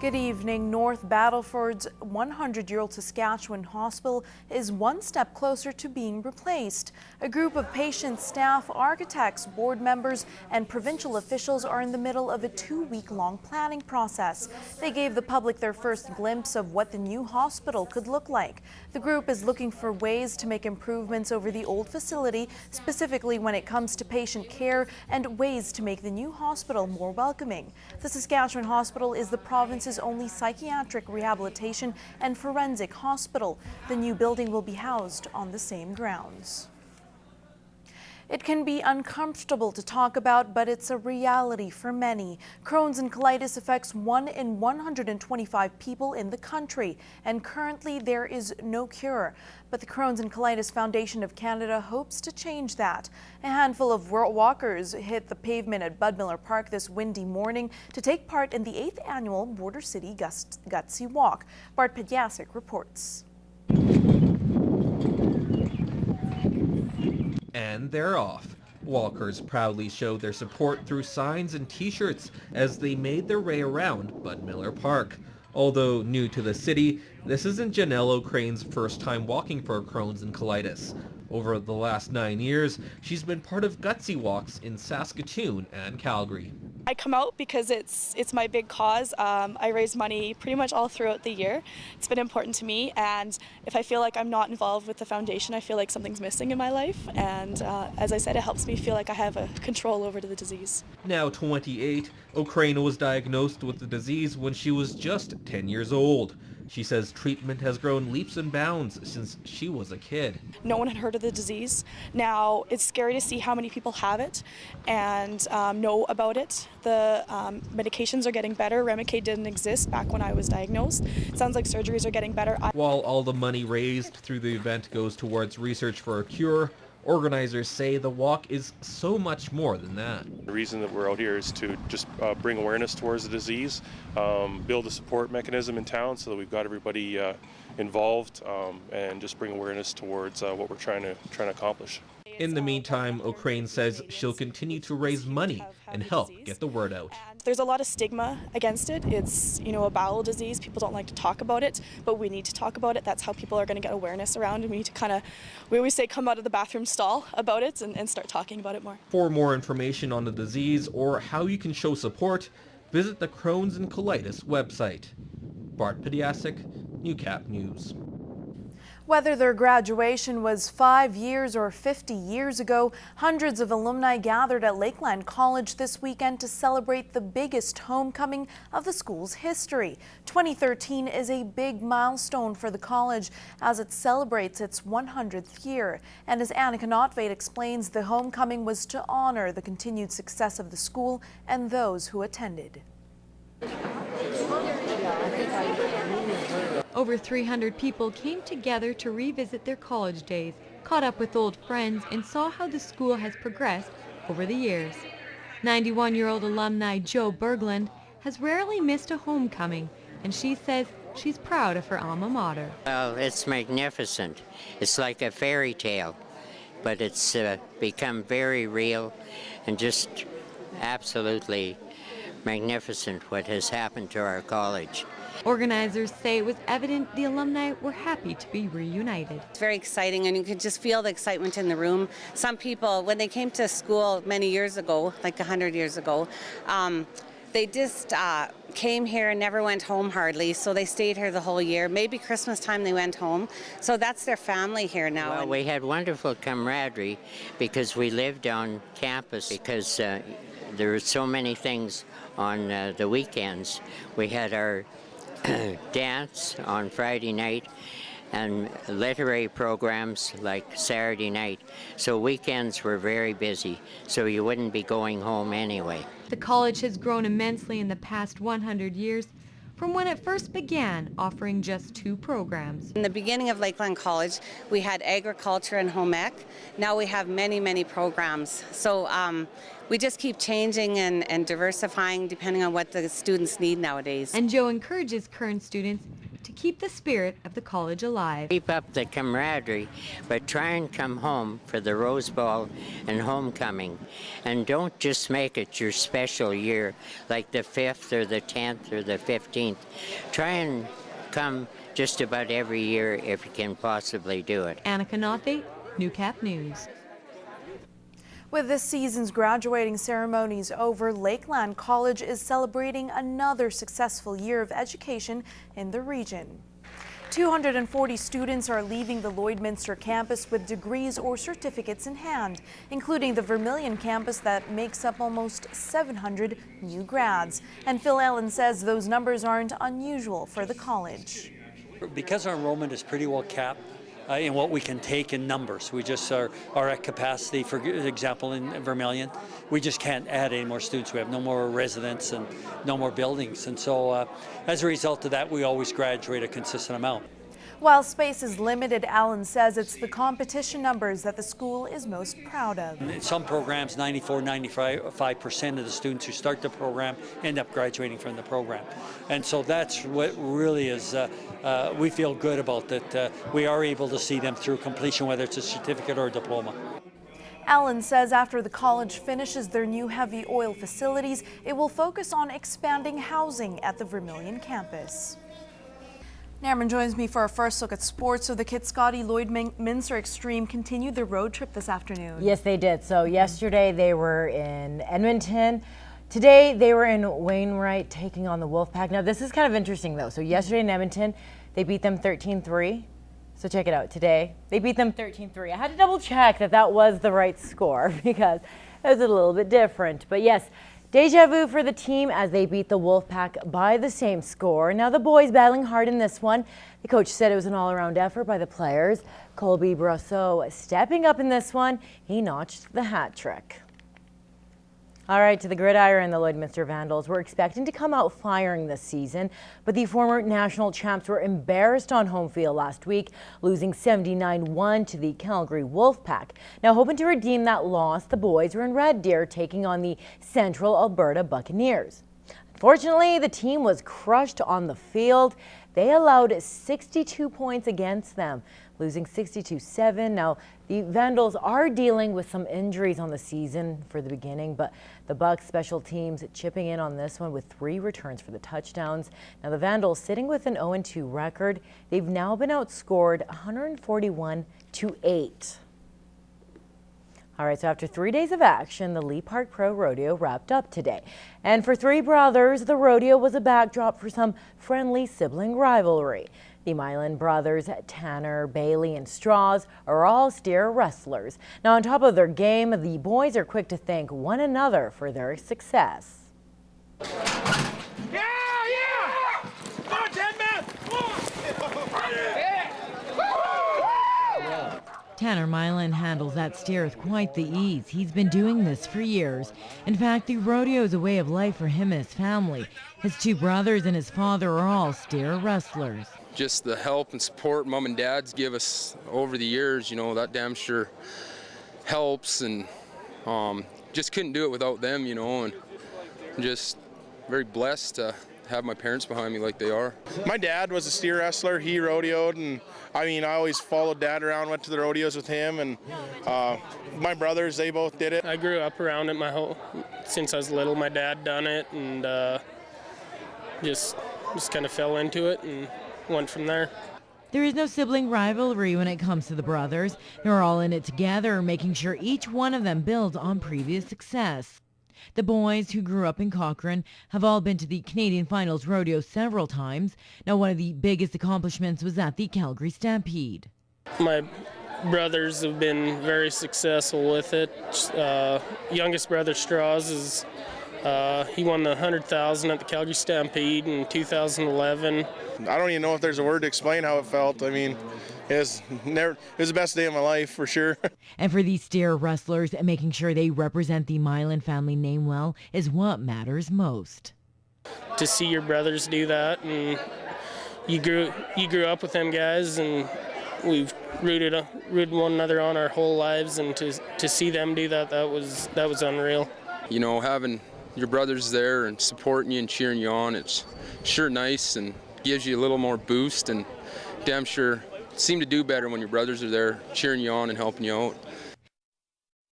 Good evening. North Battleford's 100-year-old Saskatchewan Hospital is one step closer to being replaced. A group of patients, staff, architects, board members, and provincial officials are in the middle of a 2-week-long planning process. They gave the public their first glimpse of what the new hospital could look like. The group is looking for ways to make improvements over the old facility, specifically when it comes to patient care, and ways to make the new hospital more welcoming. The Saskatchewan Hospital is the province's only psychiatric rehabilitation and forensic hospital. The new building will be housed on the same grounds. It can be uncomfortable to talk about, but it's a reality for many. Crohn's and colitis affects 1 in 125 people in the country, and currently there is no cure. But the Crohn's and Colitis Foundation of Canada hopes to change that. A handful of walkers hit the pavement at Bud Miller Park this windy morning to take part in the 8th annual Border City Gutsy Walk. Bart Pedjasic reports. And they're off. Walkers proudly showed their support through signs and t-shirts as they made their way around Bud Miller Park. Although new to the city, this isn't Janelle O'Crane's first time walking for Crohn's and colitis. Over the last 9 years, she's been part of Gutsy Walks in Saskatoon and Calgary. I come out because it's my big cause. I raise money pretty much all throughout the year. It's been important to me, and if I feel like I'm not involved with the foundation, I feel like something's missing in my life, and as I said, it helps me feel like I have a control over the disease. Now 28, O'Crane was diagnosed with the disease when she was just 10 years old. She says treatment has grown leaps and bounds since she was a kid. No one had heard of the disease. Now it's scary to see how many people have it and know about it. The medications are getting better. Remicade didn't exist back when I was diagnosed. It sounds like surgeries are getting better. While all the money raised through the event goes towards research for a cure, organizers say the walk is so much more than that. The reason that we're out here is to just bring awareness towards the disease, build a support mechanism in town so that we've got everybody involved, and just bring awareness towards what we're trying to accomplish. In the meantime, O'Crane says she'll continue to raise money and help get the word out. There's a lot of stigma against it. It's, a bowel disease. People don't like to talk about it, but we need to talk about it. That's how people are going to get awareness around, and we need to we always say come out of the bathroom stall about it and start talking about it more. For more information on the disease or how you can show support, visit the Crohn's and Colitis website. Bart Pedjasic, Newcap News. Whether their graduation was 5 years or 50 years ago, hundreds of alumni gathered at Lakeland College this weekend to celebrate the biggest homecoming of the school's history. 2013 is a big milestone for the college as it celebrates its 100th year. And as Annika Notveit explains, the homecoming was to honor the continued success of the school and those who attended. Over 300 people came together to revisit their college days, caught up with old friends, and saw how the school has progressed over the years. 91-year-old alumni Jo Berglund has rarely missed a homecoming, and she says she's proud of her alma mater. Well, it's magnificent. It's like a fairy tale, but it's become very real and just absolutely magnificent what has happened to our college. Organizers say it was evident the alumni were happy to be reunited. It's very exciting, and you could just feel the excitement in the room. Some people, when they came to school many years ago, like 100 years ago, they just came here and never went home hardly, so they stayed here the whole year. Maybe Christmas time they went home, so that's their family here now. Well, we had wonderful camaraderie because we lived on campus, because there were so many things on the weekends. We had our dance on Friday night and literary programs like Saturday night. So weekends were very busy, so you wouldn't be going home anyway. The college has grown immensely in the past 100 years, from when it first began offering just 2 programs. In the beginning of Lakeland College, we had agriculture and home ec. Now we have many, many programs. So we just keep changing and diversifying depending on what the students need nowadays. And Jo encourages current students to keep the spirit of the college alive. Keep up the camaraderie, but try and come home for the Rose Bowl and homecoming. And don't just make it your special year, like the 5th or the 10th or the 15th. Try and come just about every year if you can possibly do it. Anna Kanate, Newcap News. With this season's graduating ceremonies over, Lakeland College is celebrating another successful year of education in the region. 240 students are leaving the Lloydminster campus with degrees or certificates in hand, including the Vermilion campus that makes up almost 700 new grads. And Phil Allen says those numbers aren't unusual for the college. Because our enrollment is pretty well capped in what we can take in numbers, we just are at capacity. For example, in Vermilion, we just can't add any more students. We have no more residents and no more buildings. And so as a result of that, we always graduate a consistent amount. While space is limited, Allen says it's the competition numbers that the school is most proud of. In some programs, 95% of the students who start the program end up graduating from the program. And so that's what really is, we feel good about that we are able to see them through completion, whether it's a certificate or a diploma. Allen says after the college finishes their new heavy oil facilities, it will focus on expanding housing at the Vermilion campus. Nairman joins me for our first look at sports. So the Kitscoty Lloydminster Xtreme continued their road trip this afternoon. Yes, they did. So yesterday they were in Edmonton. Today they were in Wainwright taking on the Wolfpack. Now this is kind of interesting though. So yesterday in Edmonton, they beat them 13-3. So check it out. Today they beat them 13-3. I had to double check that was the right score because it was a little bit different. But yes, deja vu for the team as they beat the Wolfpack by the same score. Now the boys battling hard in this one. The coach said it was an all-around effort by the players. Colby Brosseau stepping up in this one. He notched the hat trick. All right, to the gridiron, the Lloydminster Vandals were expecting to come out firing this season, but the former national champs were embarrassed on home field last week, losing 79-1 to the Calgary Wolfpack. Now, hoping to redeem that loss, the boys were in Red Deer taking on the Central Alberta Buccaneers. Unfortunately, the team was crushed on the field. They allowed 62 points against them, losing 62-7. Now, the Vandals are dealing with some injuries on the season for the beginning, but the Bucs special teams chipping in on this one with 3 returns for the touchdowns. Now, the Vandals sitting with an 0-2 record. They've now been outscored 141-8. All right, so after 3 days of action, the Lee Park Pro Rodeo wrapped up today. And for 3 brothers, the rodeo was a backdrop for some friendly sibling rivalry. The Mylan brothers, Tanner, Bailey, and Straws, are all steer wrestlers. Now, on top of their game, the boys are quick to thank one another for their success. Tanner Mylan handles that steer with quite the ease. He's been doing this for years. In fact, the rodeo is a way of life for him and his family. His 2 brothers and his father are all steer wrestlers. Just the help and support Mom and Dad's give us over the years, you know, that damn sure helps, and just couldn't do it without them, you know, and just very blessed to have my parents behind me like they are. My dad was a steer wrestler. He rodeoed, and I mean, I always followed Dad around, went to the rodeos with him, and my brothers, they both did it. I grew up around it since I was little. My dad done it, and just kind of fell into it and went from there. There is no sibling rivalry when it comes to the brothers. They're all in it together, making sure each one of them builds on previous success. The boys, who grew up in Cochrane, have all been to the Canadian Finals Rodeo several times. Now, one of the biggest accomplishments was at the Calgary Stampede. My brothers have been very successful with it. Youngest brother, Straws, he won the $100,000 at the Calgary Stampede in 2011. I don't even know if there's a word to explain how it felt. I mean, it was the best day of my life for sure. And for these steer wrestlers, making sure they represent the Mylan family name well is what matters most. To see your brothers do that, and you grew up with them guys, and we've rooted one another on our whole lives, and to see them do that, that was unreal. You know, having your brothers there and supporting you and cheering you on, it's sure nice, and gives you a little more boost, and damn sure seem to do better when your brothers are there cheering you on and helping you out.